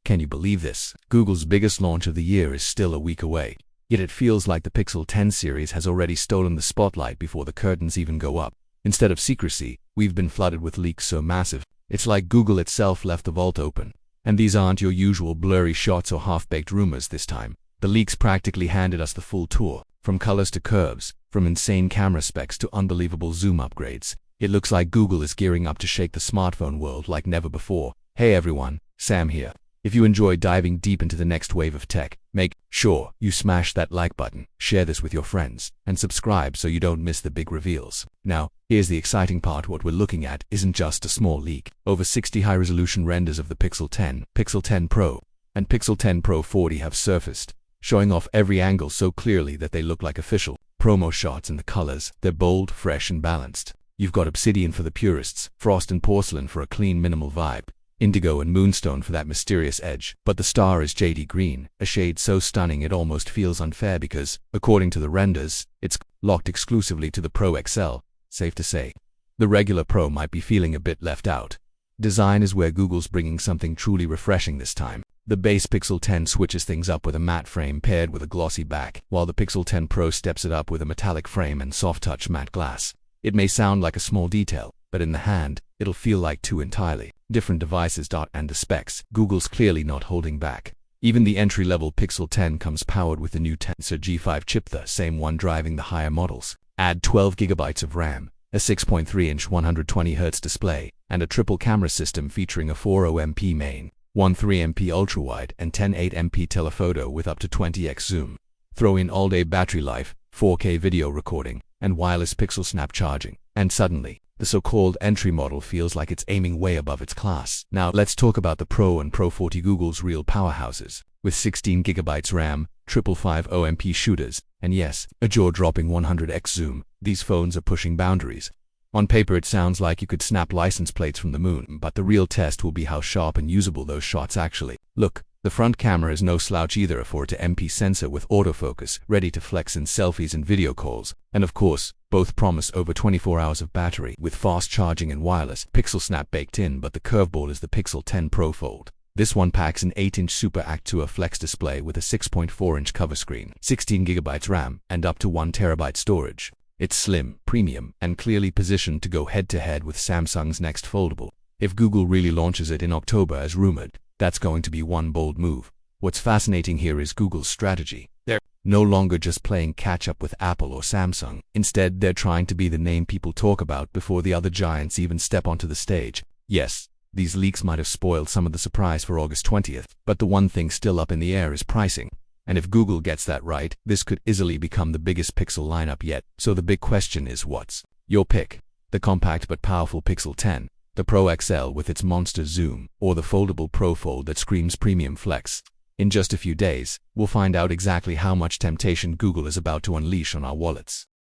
Can you believe this? Google's biggest launch of the year is still a week away. Yet it feels like the Pixel 10 series has already stolen the spotlight before the curtains even go up. Instead of secrecy, we've been flooded with leaks so massive, it's like Google itself left the vault open. And these aren't your usual blurry shots or half-baked rumors this time. The leaks practically handed us the full tour, from colors to curves, from insane camera specs to unbelievable zoom upgrades. It looks like Google is gearing up to shake the smartphone world like never before. Hey everyone, Sam here. If you enjoy diving deep into the next wave of tech, make sure you smash that like button, share this with your friends, and subscribe so you don't miss the big reveals. Now, here's the exciting part. What we're looking at isn't just a small leak. Over 60 high-resolution renders of the Pixel 10, Pixel 10 Pro, and Pixel 10 Pro 40 have surfaced, showing off every angle so clearly that they look like official promo shots. In the colors, they're bold, fresh, and balanced. You've got obsidian for the purists, frost and porcelain for a clean, minimal vibe, indigo and moonstone for that mysterious edge. But the star is jade green, a shade so stunning it almost feels unfair because, according to the renders, it's locked exclusively to the Pro XL. Safe to say, the regular Pro might be feeling a bit left out. Design is where Google's bringing something truly refreshing this time. The base Pixel 10 switches things up with a matte frame paired with a glossy back, while the Pixel 10 Pro steps it up with a metallic frame and soft-touch matte glass. It may sound like a small detail, but in the hand, it'll feel like two entirely different devices. And the specs, Google's clearly not holding back. Even the entry-level Pixel 10 comes powered with the new Tensor G5 chip, the same one driving the higher models. Add 12 GB of RAM, a 6.3-inch 120Hz display, and a triple camera system featuring a 40MP main, 13MP ultrawide, and 1080MP telephoto with up to 20x zoom. Throw in all-day battery life, 4K video recording, and wireless Pixel Snap charging, and suddenly, the so-called entry model feels like it's aiming way above its class. Now let's talk about the Pro and Pro 40, Google's real powerhouses. With 16 GB RAM, 550MP shooters, and yes, a jaw-dropping 100x zoom, these phones are pushing boundaries. On paper it sounds like you could snap license plates from the moon, but the real test will be how sharp and usable those shots actually look. The front camera is no slouch either, a 4-MP sensor with autofocus, ready to flex in selfies and video calls. And of course, both promise over 24 hours of battery with fast charging and wireless Pixel Snap baked in. But the curveball is the Pixel 10 Pro Fold. This one packs an 8-inch Super Actua Flex display with a 6.4-inch cover screen, 16 GB RAM, and up to 1 TB storage. It's slim, premium, and clearly positioned to go head-to-head with Samsung's next foldable. If Google really launches it in October as rumored, that's going to be one bold move. What's fascinating here is Google's strategy. They're no longer just playing catch-up with Apple or Samsung. Instead, they're trying to be the name people talk about before the other giants even step onto the stage. Yes, these leaks might have spoiled some of the surprise for August 20th, but the one thing still up in the air is pricing. And if Google gets that right, this could easily become the biggest Pixel lineup yet. So the big question is, what's your pick? The compact but powerful Pixel 10, the Pro XL with its monster zoom, or the foldable Pro Fold that screams premium flex? In just a few days, we'll find out exactly how much temptation Google is about to unleash on our wallets.